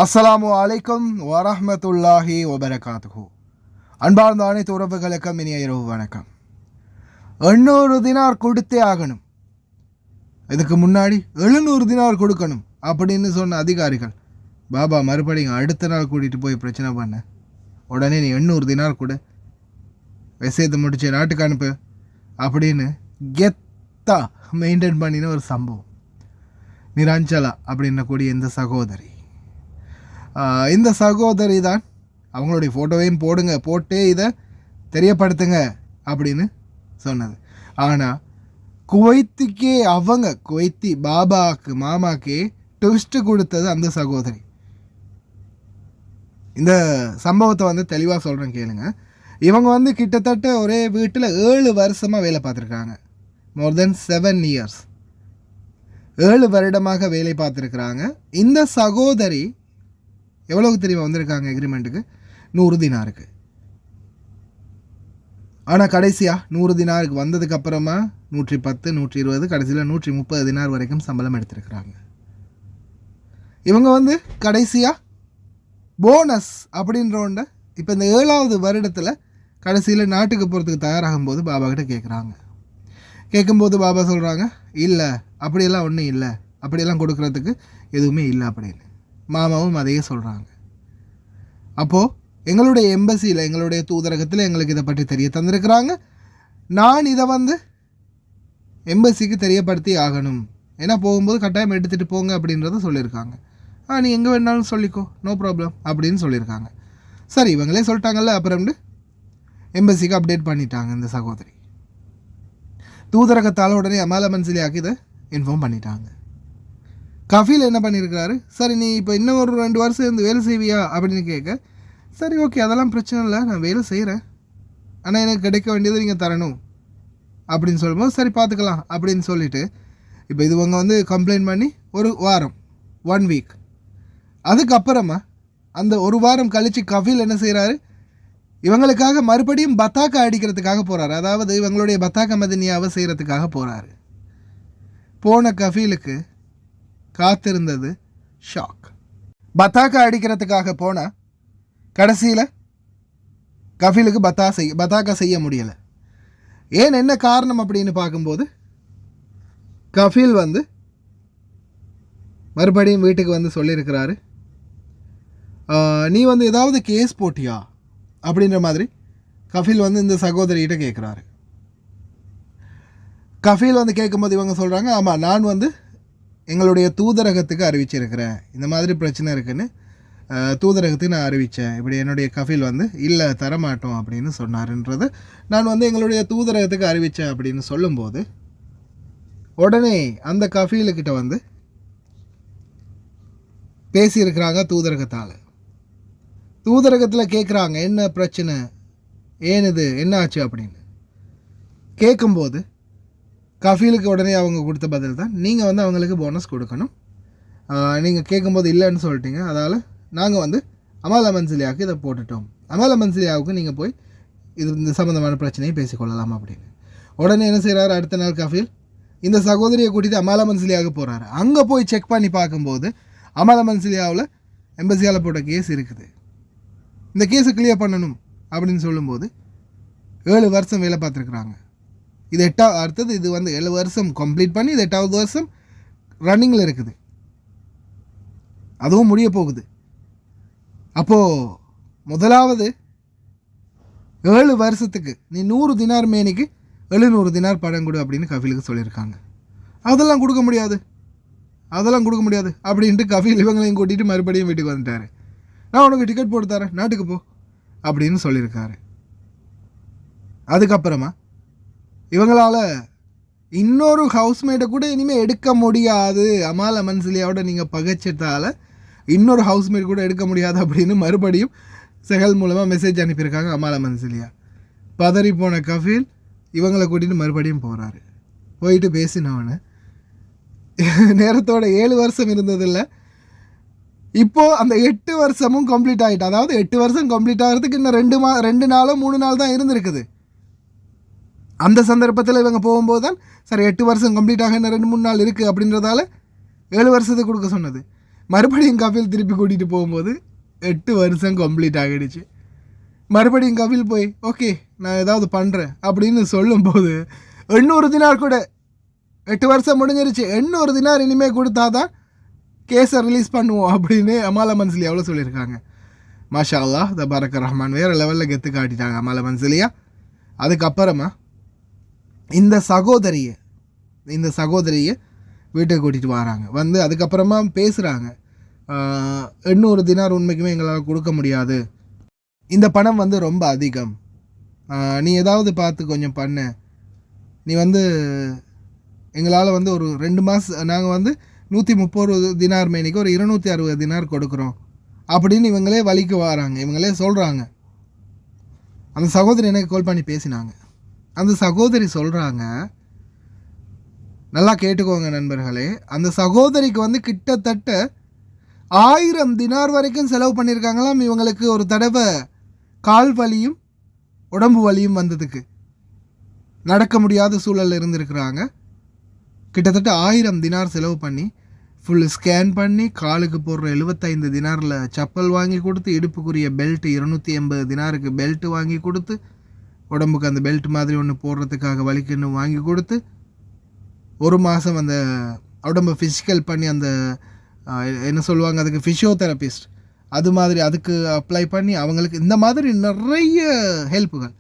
அஸ்ஸலாமு அலைக்கும் வரஹ்மத்துல்லாஹி வபரகாத்துஹு. அன்பார்ந்த அனைத்து உறவுகளுக்கும் இனிய இரவு வணக்கம். 800 தினார் கொடுத்தே ஆகணும், இதுக்கு முன்னாடி 700 தினார் கொடுக்கணும் அப்படின்னு சொன்ன அதிகாரிகள் பாபா மறுபடியும் அடுத்த நாள் கூட்டிகிட்டு போய் பிரச்சனை பண்ண உடனே நீ 800 தினார் கொடு, விஷயத்தை முடிச்சு நாட்டுக்கு அனுப்பு அப்படின்னு கெத்தா மெயின்டைன் பண்ணின ஒரு சம்பவம். நிராஞ்சலா அப்படின்ன கூடிய இந்த சகோதரி தான் அவங்களுடைய ஃபோட்டோவையும் போட்டே இதை தெரியப்படுத்துங்க அப்படின்னு சொன்னது. ஆனால் குவைத்தி மாமாக்கே ட்விஸ்ட்டு கொடுத்தது அந்த சகோதரி. இந்த சம்பவத்தை தெளிவாக சொல்கிறேன் கேளுங்க. இவங்க கிட்டத்தட்ட ஒரே வீட்டில் 7 வருஷமாக வேலை பார்த்துருக்காங்க. மோர் தென் 7 இயர்ஸ், 7 வருடமாக வேலை பார்த்துருக்குறாங்க. இந்த சகோதரி எவ்வளோக்கு தெரியுமா வந்திருக்காங்க எக்ரிமெண்ட்டுக்கு? 100 தினாருக்கு. ஆனால் கடைசியாக 100 தினாருக்கு வந்ததுக்கப்புறமா 110, 120, கடைசியில் 130 தினார் வரைக்கும் சம்பளம் எடுத்திருக்கிறாங்க. இவங்க கடைசியாக போனஸ் அப்படின்ற ஒன்றை இப்போ இந்த 7வது வருடத்தில் கடைசியில் நாட்டுக்கு போகிறதுக்கு தயாராகும்போது பாபா கிட்ட கேட்கும்போது பாபா சொல்கிறாங்க, இல்லை அப்படியெல்லாம் ஒன்றும் இல்லை, அப்படியெல்லாம் கொடுக்குறதுக்கு எதுவுமே இல்லை அப்படின்னு. மாமாவும் அதையே சொல்கிறாங்க. அப்போது எங்களுடைய எம்பசியில், எங்களுடைய தூதரகத்தில் எங்களுக்கு இதை பற்றி தெரிய தந்திருக்கிறாங்க. நான் இதை எம்பசிக்கு தெரியப்படுத்தி ஆகணும், ஏன்னா போகும்போது கட்டாயம் எடுத்துகிட்டு போங்க அப்படின்றத சொல்லியிருக்காங்க. நீ எங்கே வேணாலும் சொல்லிக்கோ, நோ ப்ராப்ளம் அப்படின்னு சொல்லியிருக்காங்க. சரி, இவங்களே சொல்லிட்டாங்கல்ல, அப்புறம் எம்பசிக்கு அப்டேட் பண்ணிட்டாங்க இந்த சகோதரி. தூதரகத்தால் உடனே அமால மன்சிலியாக்கு இதை இன்ஃபார்ம் பண்ணிட்டாங்க. கஃபீல் என்ன பண்ணியிருக்கிறாரு, சரி நீ இப்போ இன்னும் ஒரு 2 வருஷம் இருந்து வேலை செய்வியா அப்படின்னு கேட்க, சரி ஓகே அதெல்லாம் பிரச்சனை இல்லை, நான் வேலை செய்கிறேன், ஆனால் எனக்கு கிடைக்க வேண்டியது நீங்கள் தரணும் அப்படின்னு சொல்லும்போது சரி பார்த்துக்கலாம் அப்படின்னு சொல்லிவிட்டு இப்போ இவங்க கம்ப்ளைண்ட் பண்ணி ஒரு வாரம் 1 வீக், அதுக்கப்புறமா அந்த ஒரு வாரம் கழித்து கஃபீல் என்ன செய்கிறாரு, இவங்களுக்காக மறுபடியும் பத்தாக்கா அடிக்கிறதுக்காக போகிறாரு. அதாவது இவங்களுடைய பத்தாக்கா மதினியாவை செய்கிறதுக்காக போகிறாரு. போன கஃபீலுக்கு காத்திருந்தது ஷாக். பத்தாக்கா அடிக்கிறதுக்காக போனால் கடைசியில் கஃபீலுக்கு பத்தாக்கா செய்ய முடியலை. ஏன், என்ன காரணம் அப்படின்னு பார்க்கும்போது கஃபீல் மறுபடியும் வீட்டுக்கு சொல்லியிருக்கிறாரு, நீ ஏதாவது கேஸ் போட்டியா அப்படின்ற மாதிரி கஃபீல் இந்த சகோதரிகிட்ட கேட்குறாரு. கஃபீல் கேட்கும்போது இவங்க சொல்கிறாங்க, ஆமாம் நான் எங்களுடைய தூதரகத்துக்கு அறிவிச்சிருக்கிறேன், இந்த மாதிரி பிரச்சனை இருக்குன்னு தூதரகத்துக்கு நான் அறிவித்தேன். இப்படி என்னுடைய கஃபீல் இல்லை தரமாட்டோம் அப்படின்னு சொன்னாருன்றதை நான் எங்களுடைய தூதரகத்துக்கு அறிவித்தேன் அப்படின்னு சொல்லும்போது உடனே அந்த கஃபீலுக்கிட்ட பேசியிருக்கிறாங்க தூதரகத்தால். தூதரகத்தில் கேட்குறாங்க, என்ன பிரச்சனை, ஏனுது என்ன ஆச்சு அப்படின்னு கேட்கும்போது கஃபீலுக்கு உடனே அவங்க கொடுத்த பதில் தான், நீங்கள் அவங்களுக்கு போனஸ் கொடுக்கணும், நீங்கள் கேட்கும்போது இல்லைன்னு சொல்லிட்டீங்க, அதால் நாங்கள் அமால மன்சிலியாவுக்கு இதை போட்டுட்டோம், அமால மன்சிலியாவுக்கு நீங்கள் போய் இந்த சம்மந்தமான பிரச்சனையை பேசிக்கொள்ளலாம் அப்படின்னு. உடனே என்ன செய்கிறாரு, அடுத்த நாள் கஃபீல் இந்த சகோதரியை கூட்டிகிட்டு அமால மன்சிலியாவுக்கு போகிறாரு. அங்கே போய் செக் பண்ணி பார்க்கும்போது அமால மன்சிலியாவில் எம்பசியால் போட்ட கேஸ் இருக்குது, இந்த கேஸை கிளியர் பண்ணணும் அப்படின்னு சொல்லும்போது 7 வருஷம் வேலை பார்த்துருக்குறாங்க. இது அடுத்தது இது 7 வருஷம் கம்ப்ளீட் பண்ணி இது 8வது வருஷம் ரன்னிங்கில் இருக்குது, அதுவும் முடிய போகுது. அப்போது முதலாவது 7 வருஷத்துக்கு நீ 100 தினார் மேனிக்கு 700 தினார் பணம் கொடு அப்படின்னு கஃபீலுக்கு சொல்லியிருக்காங்க. அதெல்லாம் கொடுக்க முடியாது அப்படின்ட்டு கஃபீல் இவங்களையும் கூட்டிகிட்டு மறுபடியும் வீட்டுக்கு வந்துட்டார். நான் உனக்கு டிக்கெட் போட்டு தரேன், நாட்டுக்கு போ அப்படின்னு சொல்லியிருக்காரு. அதுக்கப்புறமா இவங்களால் இன்னொரு ஹவுஸ்மேட்டை கூட இனிமேல் எடுக்க முடியாது, அமால மன்சிலியாவோட நீங்கள் பகைச்சதால் இன்னொரு ஹவுஸ்மேட் கூட எடுக்க முடியாது அப்படின்னு மறுபடியும் செகல் மூலமாக மெசேஜ் அனுப்பியிருக்காங்க அமால மன்சிலியா. பதறி போன கஃபீல் இவங்களை கூட்டிகிட்டு மறுபடியும் போகிறாரு. போயிட்டு பேசினவனு நேரத்தோட 7 வருஷம் இருந்ததில்லை, இப்போது அந்த 8 வருஷமும் கம்ப்ளீட் ஆகிட்டு, அதாவது 8 வருஷம் கம்ப்ளீட் ஆகிறதுக்கு இன்னும் 2 நாளோ 3 நாள் தான் இருந்திருக்குது. அந்த சந்தர்ப்பத்தில் இவங்க போகும்போது தான் சரி 8 வருஷம் கம்ப்ளீட் ஆக இன்னும் 2-3 நாள் இருக்குது அப்படின்றதால 7 வருஷத்துக்கு கொடுக்க சொன்னது. மறுபடியும் கபில் திருப்பி கூட்டிகிட்டு போகும்போது 8 வருஷம் கம்ப்ளீட் ஆகிடுச்சு. மறுபடியும் கபில் போய் ஓகே நான் ஏதாவது பண்ணுறேன் அப்படின்னு சொல்லும்போது 800 தினார் கூட 8 வருஷம் முடிஞ்சிருச்சு, 800 தினார் இனிமேல் கொடுத்தா தான் கேஸை ரிலீஸ் பண்ணுவோம் அப்படின்னு அமாலா மன்சிலி எவ்வளோ சொல்லியிருக்காங்க. மாஷா அல்லாஹ் தபாரக் ரஹ்மான் வேறு லெவலில் கெத்து காட்டிட்டாங்க அமாலா மன்சிலியா. அதுக்கப்புறமா இந்த சகோதரியை வீட்டுக்கு கூட்டிகிட்டு வராங்க. வந்து அதுக்கப்புறமா பேசுகிறாங்க. 800 தினார் உண்மைக்குமே எங்களால் கொடுக்க முடியாது, இந்த பணம் வந்து ரொம்ப அதிகம், நீ ஏதாவது பார்த்து கொஞ்சம் பண்ணு, நீ வந்து எங்களால் வந்து ஒரு 2 மாதம் நாங்கள் வந்து 130 தினார் மேனிக்கு ஒரு 260 தினார் கொடுக்குறோம் அப்படின்னு இவங்களே வலிக்கு வராங்க, இவங்களே சொல்கிறாங்க. அந்த சகோதரி எனக்கு கால் பண்ணி பேசினாங்க. அந்த சகோதரி சொல்கிறாங்க, நல்லா கேட்டுக்கோங்க நண்பர்களே, அந்த சகோதரிக்கு வந்து கிட்டத்தட்ட 1000 தினார் வரைக்கும் செலவு பண்ணியிருக்காங்களாம் இவங்களுக்கு ஒரு தடவை கால் வலியும் உடம்பு வலியும் வந்ததுக்கு. நடக்க முடியாத சூழலில் இருந்திருக்கிறாங்க. கிட்டத்தட்ட 1000 தினார் செலவு பண்ணி ஃபுல் ஸ்கேன் பண்ணி காலுக்கு போடுற 75 தினாரில் செப்பல் வாங்கி கொடுத்து, இடுப்புக்குரிய பெல்ட்டு 280 தினாருக்கு பெல்ட்டு வாங்கி கொடுத்து, உடம்புக்கு அந்த பெல்ட் மாதிரி ஒன்று போடுறதுக்காக வலிக்குன்னு வாங்கி கொடுத்து, ஒரு மாதம் அந்த உடம்பை ஃபிசிக்கல் பண்ணி அந்த என்ன சொல்லுவாங்க அதுக்கு ஃபிசியோதெரபிஸ்ட் அது மாதிரி அதுக்கு அப்ளை பண்ணி அவங்களுக்கு இந்த மாதிரி நிறைய ஹெல்ப்புகள்.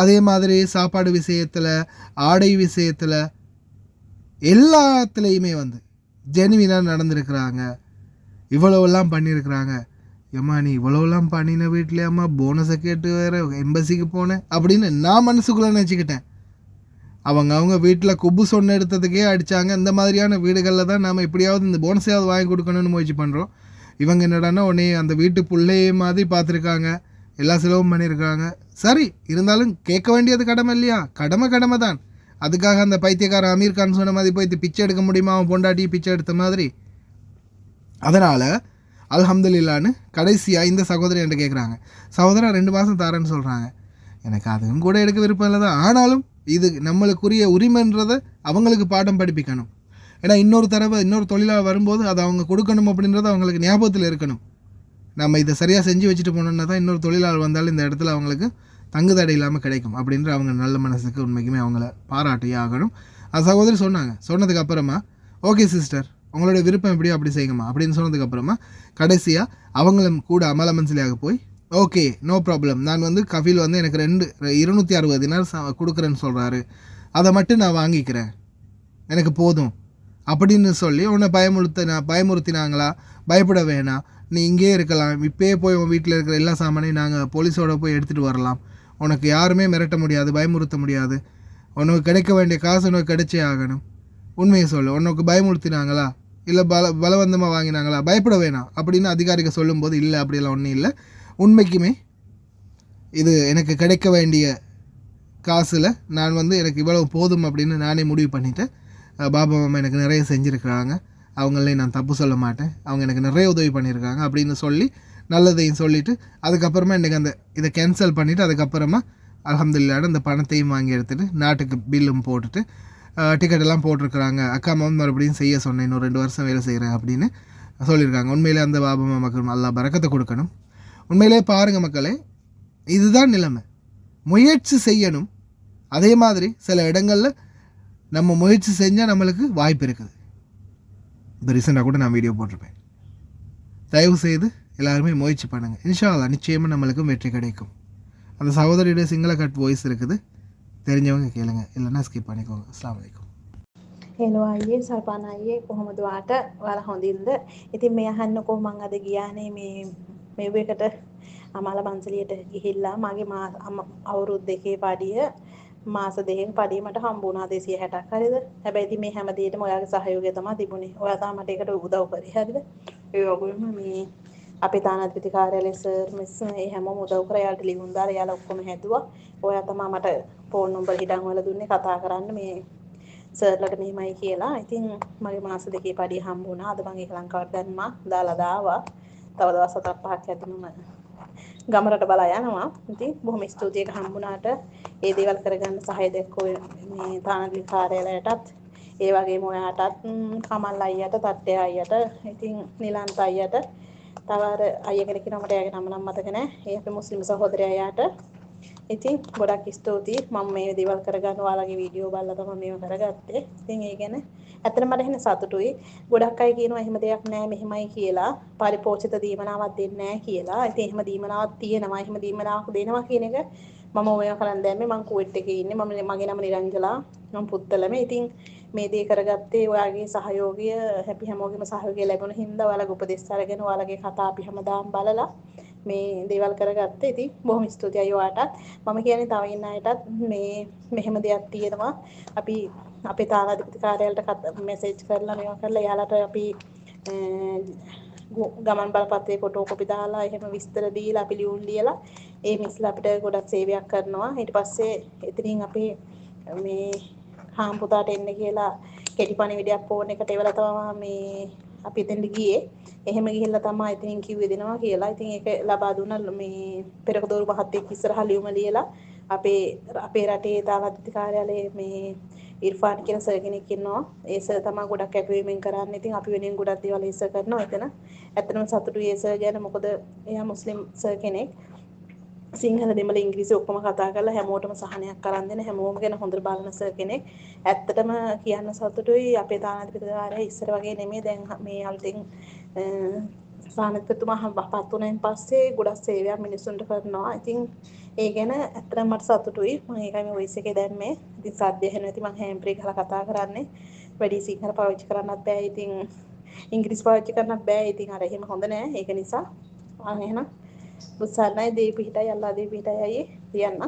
அதே மாதிரி சாப்பாடு விஷயத்தில், ஆடை விஷயத்தில், எல்லாத்துலேயுமே வந்து ஜெனுவினாக நடந்திருக்கிறாங்க. இவ்வளோவெல்லாம் பண்ணியிருக்கிறாங்க. ஏம்மா நீ இவ்வளோவெல்லாம் பண்ணின வீட்டிலே அம்மா போனஸை கேட்டு வேறு எம்பசிக்கு போனேன் அப்படின்னு நான் மனசுக்குள்ளே நினச்சிக்கிட்டேன். அவங்க வீட்டில் குப்பு சொன்ன எடுத்ததுக்கே அடித்தாங்க. இந்த மாதிரியான வீடுகளில் தான் நாம் எப்படியாவது இந்த போனஸையாவது வாங்கி கொடுக்கணும்னு முயற்சி பண்ணுறோம். இவங்க என்னடானா உடனே அந்த வீட்டு பிள்ளையே மாதிரி பார்த்துருக்காங்க, எல்லா செலவும் பண்ணியிருக்காங்க. சரி, இருந்தாலும் கேட்க வேண்டியது கடமை இல்லையா? கடமை தான். அதுக்காக அந்த பைத்தியக்காரன் அமீர் கான் சொன்ன மாதிரி போய் பிச்சை எடுக்க முடியுமா, அவன் பொண்டாட்டி பிச்சை எடுத்த மாதிரி? அதனால் அல்ஹம்துலில்லான்னு கடைசியாக இந்த சகோதரி என்கிட்ட கேட்குறாங்க, சகோதரன் 2 மாதம் தரேன்னு சொல்கிறாங்க. எனக்கு அதுவும் கூட எடுக்க விருப்பம் இல்லை தான், ஆனாலும் இது நம்மளுக்குரிய உரிமைன்றதை அவங்களுக்கு பாடம் படிப்பிக்கணும். ஏன்னா இன்னொரு தொழிலாளர் வரும்போது அதை அவங்க கொடுக்கணும் அப்படின்றது அவங்களுக்கு ஞாபகத்தில் இருக்கணும். நம்ம இதை சரியாக செஞ்சு வச்சுட்டு போனோம்னா தான் இன்னொரு தொழிலாளர் வந்தாலும் இந்த இடத்துல அவங்களுக்கு தங்குதடை இல்லாமல் கிடைக்கும் அப்படின்ற அவங்க நல்ல மனசுக்கு உண்மைக்குமே அவங்கள பாராட்டியே ஆகணும். அந்த சகோதரி சொன்னாங்க. சொன்னதுக்கு அப்புறமா ஓகே சிஸ்டர் உங்களுடைய விருப்பம் எப்படியோ அப்படி செய்யுங்கம்மா அப்படின்னு சொன்னதுக்கப்புறமா கடைசியாக அவங்களும் கூட அமல மன்சிலியாக போய் ஓகே நோ ப்ராப்ளம், நான் வந்து கஃபீல் வந்து எனக்கு 260 தினார் கொடுக்குறேன்னு சொல்கிறாரு, அதை மட்டும் நான் வாங்கிக்கிறேன், எனக்கு போதும் அப்படின்னு சொல்லி உன்னை பயமுறுத்தினாங்களா? பயப்பட வேணாம், நீ இங்கேயே இருக்கலாம், இப்போயே போய் உன் வீட்டில் இருக்கிற எல்லா சாமானையும் நாங்கள் போலீஸோடு போய் எடுத்துகிட்டு வரலாம், உனக்கு யாருமே மிரட்ட முடியாது, பயமுறுத்த முடியாது, உனக்கு கிடைக்க வேண்டிய காசு உனக்கு கிடைச்சே ஆகணும், உண்மையை சொல்லு, உனக்கு பயமுறுத்தினாங்களா இல்லை பலவந்தமாக வாங்கினாங்களா, பயப்பட வேணாம் அப்படின்னு அதிகாரிகள் சொல்லும்போது இல்லை அப்படியெல்லாம் ஒன்றும் இல்லை, உண்மைக்குமே இது எனக்கு கிடைக்க வேண்டிய காசில் நான் வந்து எனக்கு இவ்வளவு போதும் அப்படின்னு நானே முடிவு பண்ணிவிட்டேன். பாபா மாமா எனக்கு நிறைய செஞ்சுருக்கிறாங்க, அவங்களே நான் தப்பு சொல்ல மாட்டேன், அவங்க எனக்கு நிறைய உதவி பண்ணியிருக்காங்க அப்படின்னு சொல்லி நல்லதையும் சொல்லிவிட்டு அதுக்கப்புறமா இன்றைக்கி இதை கேன்சல் பண்ணிவிட்டு அதுக்கப்புறமா அல்ஹம்துலில்லாஹ் அந்த பணத்தையும் வாங்கி எடுத்துகிட்டு நாட்டுக்கு பில்லும் போட்டுட்டு டிக்கெட்டெல்லாம் போட்டிருக்கிறாங்க. அக்கா மாமா மறுபடியும் செய்ய சொன்னேன், இன்னும் 2 வருஷம் வேலை செய்கிறேன் அப்படின்னு சொல்லியிருக்காங்க. உண்மையிலே அந்த பாபா மாமாக்கு அல்லாஹ் பரக்கத்தை கொடுக்கணும். உண்மையிலே பாருங்கள் மக்களே, இதுதான் நிலைமை. முயற்சி செய்யணும். அதே மாதிரி சில இடங்களில் நம்ம முயற்சி செஞ்சால் நம்மளுக்கு வாய்ப்பு இருக்குது. இப்போ ரீசெண்டாக கூட நான் வீடியோ போட்டிருப்பேன். தயவு செய்து எல்லாருமே முயற்சி பண்ணுங்கள், இன்ஷா அல்லாஹ் நிச்சயமாக நம்மளுக்கும் வெற்றி கிடைக்கும். அந்த சகோதரியுடைய சிங்கள கட் வாய்ஸ் இருக்குது, தெரிஞ்சவங்க கேளுங்க, இல்லைன்னா ஸ்கிப் பண்ணிக்கோங்க. அஸ்ஸலாமு அலைக்கும். හෙලෝ අයියේ සල්පාන අයියේ කොහොමද වාට ඔයාලා හොඳින්ද? ඉතින් මේ අහන්නකෝ මං අද ගියානේ මේ වෙකට අමාල බන්සලියට ගිහිල්ලා මගේ අවුරුදු 2 පඩිය මාස 2ක පඩිය මට හම්බුණා 260ක් හරිද? හැබැයි ඉතින් මේ හැම දෙයකටම ඔයාගේ සහයෝගය තමයි තිබුණේ. ඔයා තමයි මට ඒකට උදව් කරේ හරිද? ඒ වගේම මේ අපේ තානාපති කාර්යාලයේ සර් මිස් මේ හැමෝම උදව් කරා. එයාලට ලියුම් දාලා එයාලා ඔක්කොම හැදුවා. ඔයා තමයි මට ෆෝන් නම්බර් හිටන් හොයලා දුන්නේ කතා කරන්න මේ සර්ලට මෙහෙමයි කියලා. ඉතින් මගේ මාස 2 පඩිය හම්බුණා. අද මම ඒක ලංකාවට දැම්මා. දාලා දාවා. තව දවස් 4-5ක් ඇතුළත මම ගමරට බලා යනවා. ඉතින් බොහොම ස්තුතියි ඒක හම්බුණාට. ඒ දේවල් කරගන්න සහාය දැක්කෝ මේ තානාපති කාර්යාලයටත් ඒ වගේම ඔයාටත් කමල් අයියට, තට්ටේ අයියට, ඉතින් නිලන්ත අයියට, තව අර අයියා කෙනෙක් ඉන්නවා මට එයාගේ නම නම් මතක නැහැ. ඒ අපේ මුස්ලිම් සහෝදරයාට. ඉතින් ගොඩක් ස්තුතියි. මම මේ දේවල් කරගන්න ඔයාලගේ වීඩියෝ බලලා තමයි මේව කරගත්තේ. ඉතින් ඒ ගැන ඇත්තටම මට එහෙම සතුටුයි. ගොඩක් අය කියනවා එහෙම දෙයක් නැහැ මෙහෙමයි කියලා. පරිපෝෂිත දීමනාවක් දෙන්නේ නැහැ කියලා. ඉතින් එහෙම දීමනාවක් තියෙනවා. එහෙම දීමනාවක් දෙනවා කියන එක මම ඔය කරන් දැම්මේ මම කුවේට් එකේ ඉන්නේ. මගේ නම නිරංජලා. මම පුත්තලම. ඉතින් මේ දේ කරගත්තේ ඔයාගේ සහයෝගය, හැපි හැමෝගෙම සහයෝගය ලැබුණ හින්දා ඔයාලගේ උපදෙස් අරගෙන ඔයාලගේ කතා අපි හැමදාම බලලා මේ දේවල් කරගත්තේ. ඉතින් බොහොම ස්තුතියි ඔයාටත්. මම කියන්නේ තව ඉන්න අයටත් මේ මෙහෙම දෙයක් තියෙනවා. අපි අපේ තානාධිපති කාර්යාලයට මෙසේජ් කරලා මේවා කරලා එයාලට අපි ගමන් බලපත්‍රයේ ෆොටෝ කොපි දාලා එහෙම විස්තර දීලා අපි ලියුම් ලියලා ඒ මිස්ලා අපිට ගොඩක් සේවයක් කරනවා. ඊට පස්සේ එතනින් අපි මේ හාම්පුතාට එන්න කියලා කෙටි පණිවිඩයක් ෆෝන් එකට එවලා තමයි මේ අපි එතෙන්ට ගියේ. එහෙම ගිහිල්ලා තමයි ඉතින් කිව්වේ දෙනවා කියලා. ඉතින් ඒක ලබා දුන්නා මේ පෙරකදෝරු මහත්තයෙක් ඉස්සරහා ලියුම ලියලා අපේ රටේ තානාධිපති කාර්යාලයේ මේ ඉර්ෆාන් කියන සර් කෙනෙක් ඉන්නවා. ඒ සර් තමයි ගොඩක් කැපවීමෙන් කරන්නේ. ඉතින් අපි වෙනුවෙන් ගොඩක් දේවල් ඒ සර් කරනවා එතන. ඇත්තටම සතුටුයි ඒ සර් ගැන. මොකද එයා මුස්ලිම් සර් කෙනෙක්. සිංහල දෙමළ ඉංග්‍රීසි ඔක්කොම කතා කරලා හැමෝටම සහනයක් කරන් දෙන හැමෝම ගැන හොඳට බලන සර් කෙනෙක්. ඇත්තටම කියන්න සතුටුයි අපේ තානාධිපතිවරයා ඉස්සර වගේ නෙමෙයි දැන් මේ අලුතෙන් තානාධිපතිතුමා පත් වුණාන් පස්සේ ගොඩක් සේවයක් මිනිස්සුන්ට කරනවා. ඉතින් ඒ ගැන ඇත්තටම මට සතුටුයි. මම ඒකයි මේ වොයිස් එකේ දැම්මේ. ඉතින් සද්ද ඇහෙනවා. ඉතින් මම හෑම් ෆ්‍රී කරලා කතා කරන්නේ. වැඩි සිංහල පාවිච්චි කරන්නත් බෑ. ඉතින් ඉංග්‍රීසි පාවිච්චි කරන්නත් බෑ. ඉතින් අර එහෙම හොඳ නෑ. ඒක නිසා මම එහෙනම් උත්සාහයි දේ පිහිටයි අල්ලා දේ පිහිටයි අයියේ තියන්න.